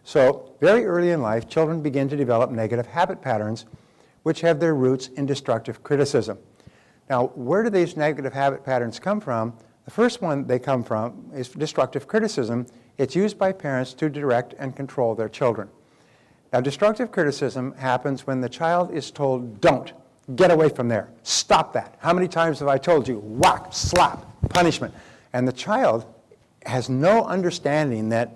So very early in life, children begin to develop negative habit patterns which have their roots in destructive criticism. Now, where do these negative habit patterns come from? The first one they come from is destructive criticism. It's used by parents to direct and control their children. Now, destructive criticism happens when the child is told, don't, get away from there, stop that. How many times have I told you, whack, slap, punishment? And the child has no understanding that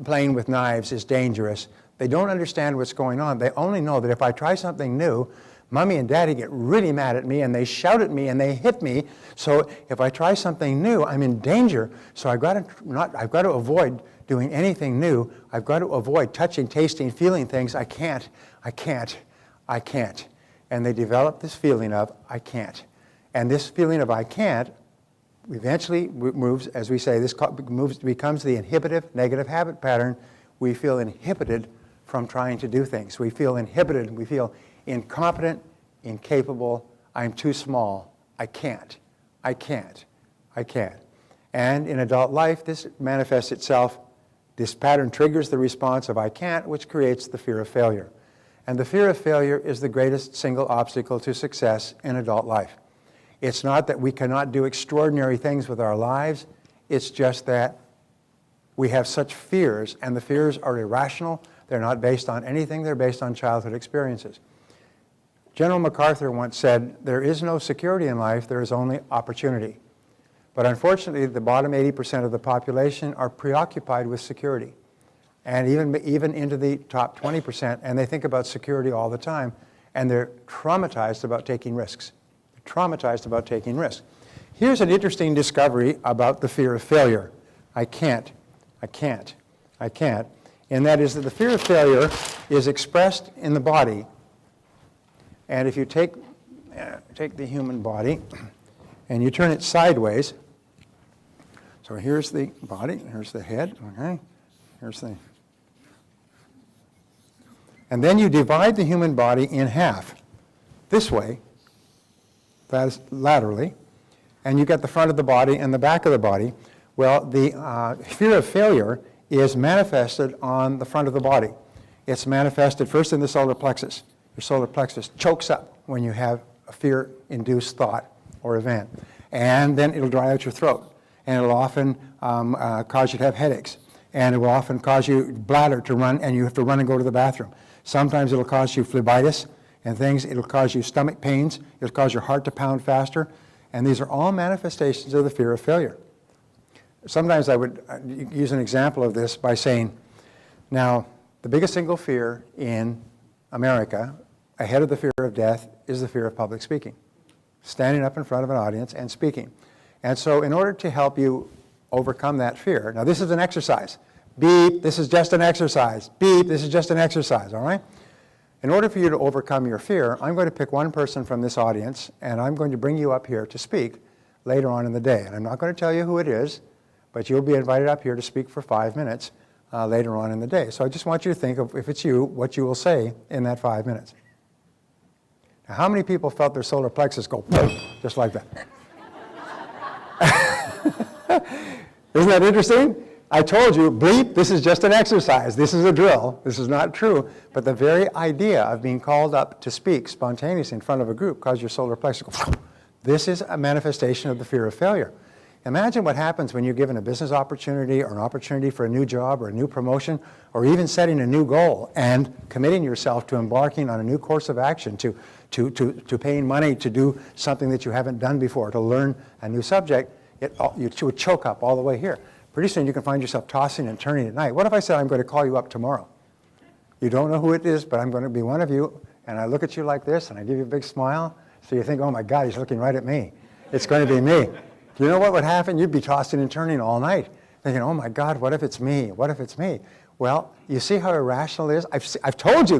playing with knives is dangerous. They don't understand what's going on. They only know that if I try something new, Mommy and Daddy get really mad at me and they shout at me and they hit me. So if I try something new, I'm in danger. So I've got to avoid doing anything new. I've got to avoid touching, tasting, feeling things. I can't. And they develop this feeling of I can't. And this feeling of I can't eventually moves, as we say, becomes the inhibitive negative habit pattern. We feel inhibited from trying to do things. We feel inhibited. We feel incompetent, incapable. I'm too small. I can't. And in adult life, this manifests itself. This pattern triggers the response of I can't, which creates the fear of failure. And the fear of failure is the greatest single obstacle to success in adult life. It's not that we cannot do extraordinary things with our lives. It's just that we have such fears, and the fears are irrational. They're not based on anything. They're based on childhood experiences. General MacArthur once said, there is no security in life, there is only opportunity. But unfortunately, the bottom 80% of the population are preoccupied with security, and even into the top 20%, and they think about security all the time, and they're traumatized about taking risks. Here's an interesting discovery about the fear of failure. I can't. And that is that the fear of failure is expressed in the body. And if you take the human body and you turn it sideways, so here's the body, here's the head, okay? And then you divide the human body in half, this way, that is laterally, and you get the front of the body and the back of the body. Well, the fear of failure is manifested on the front of the body. It's manifested first in the solar plexus. Your solar plexus chokes up when you have a fear-induced thought or event. And then it'll dry out your throat. And it'll often cause you to have headaches. And it will often cause your bladder to run, and you have to run and go to the bathroom. Sometimes it'll cause you phlebitis and things. It'll cause you stomach pains. It'll cause your heart to pound faster. And these are all manifestations of the fear of failure. Sometimes I would use an example of this by saying, now, the biggest single fear in America, ahead of the fear of death, is the fear of public speaking. Standing up in front of an audience and speaking. And so in order to help you overcome that fear, now this is an exercise. Beep, this is just an exercise. Beep, this is just an exercise, all right? In order for you to overcome your fear, I'm going to pick one person from this audience, and I'm going to bring you up here to speak later on in the day. And I'm not going to tell you who it is, but you'll be invited up here to speak for 5 minutes later on in the day. So I just want you to think of, if it's you, what you will say in that 5 minutes. Now, how many people felt their solar plexus go just like that? Isn't that interesting? I told you, bleep, this is just an exercise. This is a drill. This is not true. But the very idea of being called up to speak spontaneously in front of a group caused your solar plexus to go. This is a manifestation of the fear of failure. Imagine what happens when you're given a business opportunity or an opportunity for a new job or a new promotion or even setting a new goal and committing yourself to embarking on a new course of action, to paying money to do something that you haven't done before, to learn a new subject. You would choke up all the way here. Pretty soon you can find yourself tossing and turning at night. What if I said I'm going to call you up tomorrow? You don't know who it is, but I'm going to be one of you, and I look at you like this, and I give you a big smile, so you think, oh my God, he's looking right at me. It's going to be me. Do you know what would happen? You'd be tossing and turning all night, thinking, oh my God, what if it's me? What if it's me? Well, you see how irrational it is? I've told you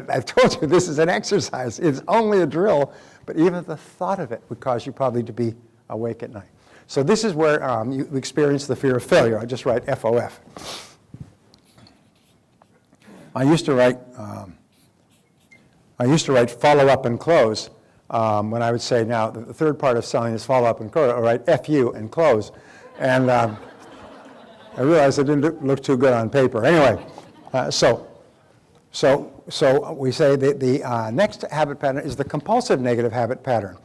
I've told you this is an exercise. It's only a drill, but even the thought of it would cause you probably to be awake at night. So this is where you experience the fear of failure. I just write FOF. I used to write follow up and close when I would say, now the third part of selling is follow up and close. I write FU and close, and I realized it didn't look too good on paper. Anyway, So we say that the next habit pattern is the compulsive negative habit pattern.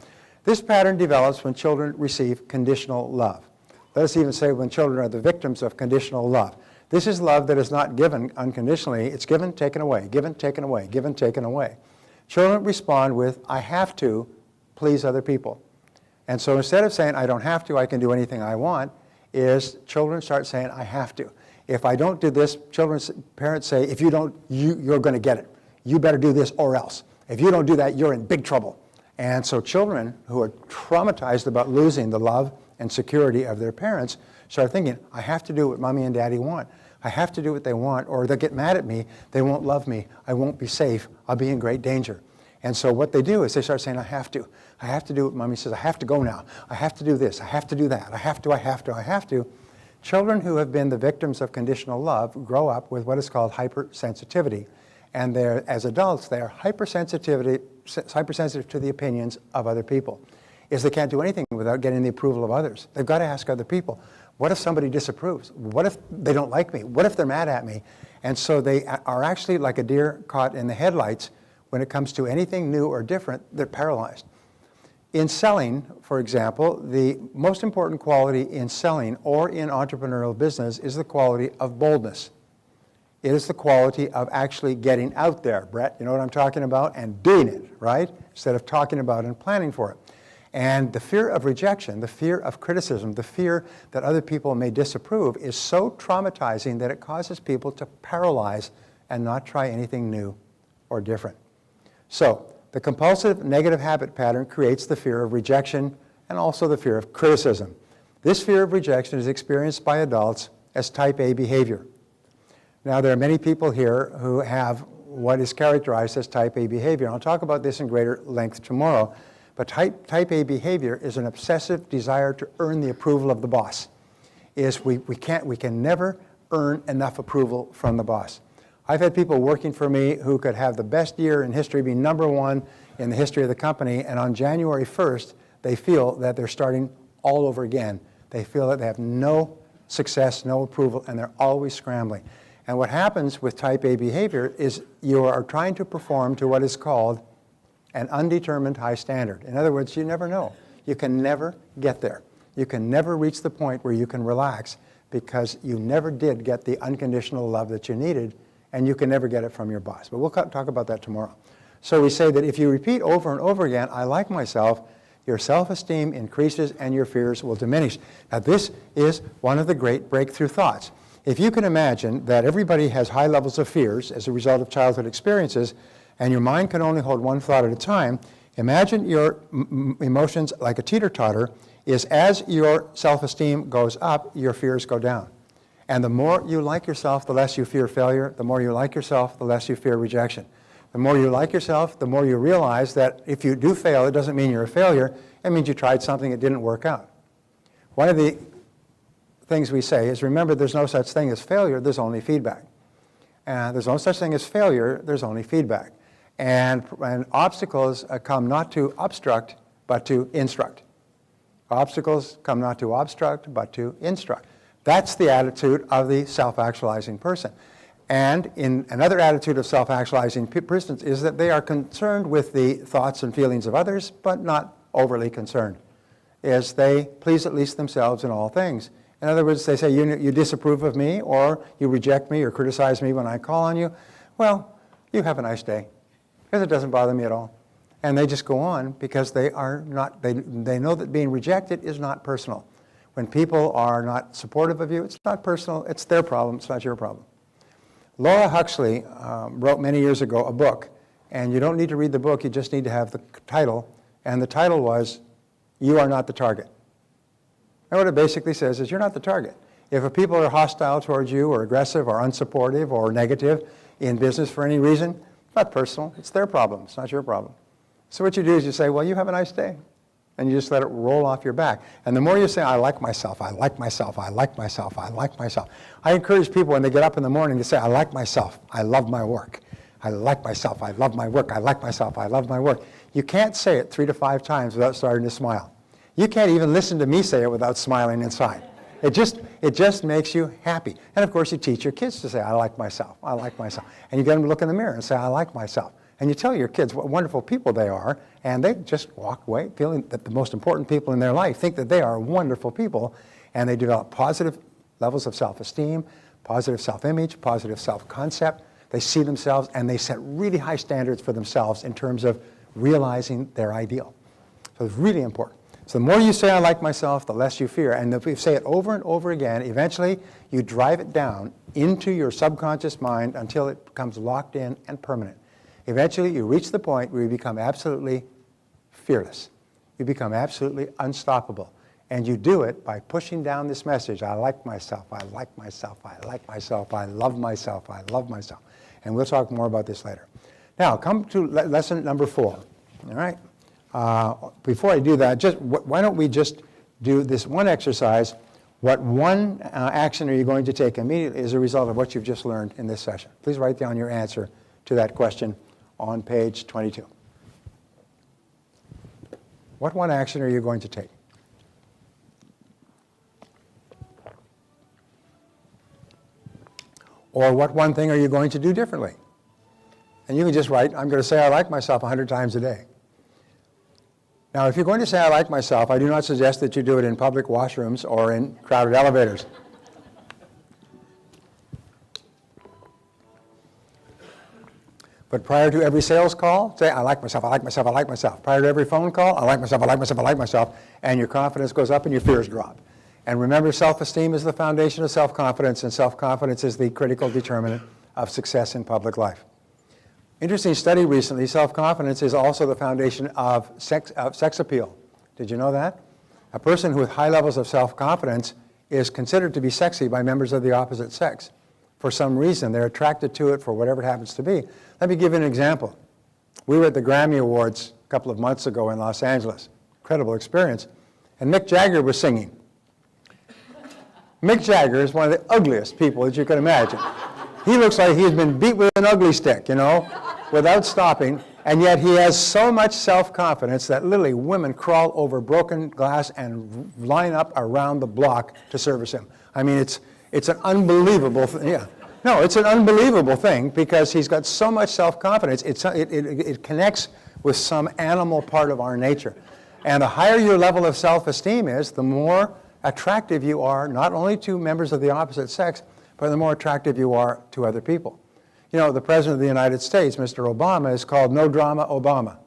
This pattern develops when children receive conditional love. Let us even say when children are the victims of conditional love. This is love that is not given unconditionally. It's given, taken away, given, taken away, given, taken away. Children respond with, I have to please other people. And so instead of saying, I don't have to, I can do anything I want, is children start saying, I have to. If I don't do this, children's parents say, if you don't, you're going to get it. You better do this or else. If you don't do that, you're in big trouble. And so children who are traumatized about losing the love and security of their parents start thinking, I have to do what mommy and daddy want. I have to do what they want, or they'll get mad at me. They won't love me. I won't be safe. I'll be in great danger. And so what they do is they start saying, I have to. I have to do what mommy says. I have to go now. I have to do this. I have to do that. I have to, I have to, I have to. Children who have been the victims of conditional love grow up with what is called hypersensitivity. And as adults, they are hypersensitive to the opinions of other people. They can't do anything without getting the approval of others. They've got to ask other people. What if somebody disapproves? What if they don't like me? What if they're mad at me? And so they are actually like a deer caught in the headlights. When it comes to anything new or different, they're paralyzed. In selling, for example, the most important quality in selling or in entrepreneurial business is the quality of boldness. It is the quality of actually getting out there, Brett, you know what I'm talking about, and doing it, right? Instead of talking about it and planning for it. And the fear of rejection, the fear of criticism, the fear that other people may disapprove is so traumatizing that it causes people to paralyze and not try anything new or different. So, the compulsive negative habit pattern creates the fear of rejection and also the fear of criticism. This fear of rejection is experienced by adults as type A behavior. Now, there are many people here who have what is characterized as type A behavior. I'll talk about this in greater length tomorrow. But type A behavior is an obsessive desire to earn the approval of the boss. We can never earn enough approval from the boss. I've had people working for me who could have the best year in history, be #1 in the history of the company, and on January 1st, they feel that they're starting all over again. They feel that they have no success, no approval, and they're always scrambling. And what happens with type A behavior is you are trying to perform to what is called an undetermined high standard. In other words, you never know. You can never get there. You can never reach the point where you can relax because you never did get the unconditional love that you needed, and you can never get it from your boss. But we'll talk about that tomorrow. So we say that if you repeat over and over again, I like myself, your self-esteem increases and your fears will diminish. Now this is one of the great breakthrough thoughts. If you can imagine that everybody has high levels of fears as a result of childhood experiences, and your mind can only hold one thought at a time, imagine your emotions like a teeter-totter is as your self-esteem goes up, your fears go down. And the more you like yourself, the less you fear failure. The more you like yourself, the less you fear rejection. The more you like yourself, the more you realize that if you do fail, it doesn't mean you're a failure. It means you tried something that didn't work out. One of the things we say is, remember, there's no such thing as failure, there's only feedback. There's no such thing as failure, there's only feedback. And obstacles come not to obstruct, but to instruct. Obstacles come not to obstruct, but to instruct. That's the attitude of the self-actualizing person. And in another attitude of self-actualizing persons is that they are concerned with the thoughts and feelings of others, but not overly concerned. Is they please at least themselves in all things. In other words, they say, you disapprove of me, or you reject me, or criticize me when I call on you. Well, you have a nice day, because it doesn't bother me at all. And they just go on because they know that being rejected is not personal. When people are not supportive of you, it's not personal, it's their problem, it's not your problem. Laura Huxley wrote many years ago a book, and you don't need to read the book, you just need to have the title, and the title was, You Are Not the Target. And what it basically says is you're not the target. If people are hostile towards you, or aggressive, or unsupportive, or negative in business for any reason, it's not personal, it's their problem, it's not your problem. So what you do is you say, well, you have a nice day. And you just let it roll off your back. And the more you say, I like myself, I like myself, I like myself, I like myself. I encourage people when they get up in the morning to say, I like myself, I love my work. I like myself, I love my work, I like myself, I love my work. You can't say it 3 to 5 times without starting to smile. You can't even listen to me say it without smiling inside. It It just makes you happy. And of course, you teach your kids to say, I like myself, I like myself. And you get them to look in the mirror and say, I like myself. And you tell your kids what wonderful people they are, and they just walk away feeling that the most important people in their life think that they are wonderful people, and they develop positive levels of self-esteem, positive self-image, positive self-concept. They see themselves, and they set really high standards for themselves in terms of realizing their ideal. So it's really important. So the more you say, I like myself, the less you fear. And if you say it over and over again, eventually you drive it down into your subconscious mind until it becomes locked in and permanent. Eventually you reach the point where you become absolutely fearless. You become absolutely unstoppable. And you do it by pushing down this message, I like myself, I like myself, I like myself, I love myself, I love myself. And we'll talk more about this later. Now, come to lesson number 4, all right? Before I do that, why don't we just do this one exercise? What one action are you going to take immediately as a result of what you've just learned in this session? Please write down your answer to that question on page 22. What one action are you going to take? Or what one thing are you going to do differently? And you can just write, I'm going to say I like myself 100 times a day. Now, if you're going to say I like myself, I do not suggest that you do it in public washrooms or in crowded elevators. But prior to every sales call, say, I like myself, I like myself, I like myself. Prior to every phone call, I like myself, I like myself, I like myself. And your confidence goes up and your fears drop. And remember, self-esteem is the foundation of self-confidence, and self-confidence is the critical determinant of success in public life. Interesting study recently, self-confidence is also the foundation of sex appeal. Did you know that? A person with high levels of self-confidence is considered to be sexy by members of the opposite sex. For some reason, they're attracted to it for whatever it happens to be. Let me give you an example. We were at the Grammy Awards a couple of months ago in Los Angeles. Incredible experience. And Mick Jagger was singing. Mick Jagger is one of the ugliest people that you can imagine. He looks like he's been beat with an ugly stick, you know, without stopping, and yet he has so much self-confidence that literally women crawl over broken glass and line up around the block to service him. I mean, it's an unbelievable thing. Yeah. No, it's an unbelievable thing because he's got so much self-confidence. It connects with some animal part of our nature. And the higher your level of self-esteem is, the more attractive you are, not only to members of the opposite sex, but the more attractive you are to other people. You know, the President of the United States, Mr. Obama, is called No Drama Obama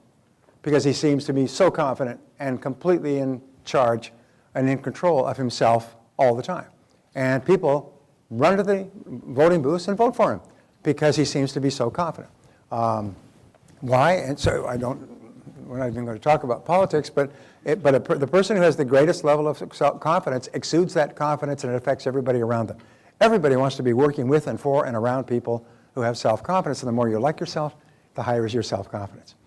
because he seems to be so confident and completely in charge and in control of himself all the time. And people run to the voting booths and vote for him because he seems to be so confident. Why? And so we're not even going to talk about politics, but the person who has the greatest level of confidence exudes that confidence, and it affects everybody around them. Everybody wants to be working with and for and around people who have self-confidence, and the more you like yourself, the higher is your self-confidence.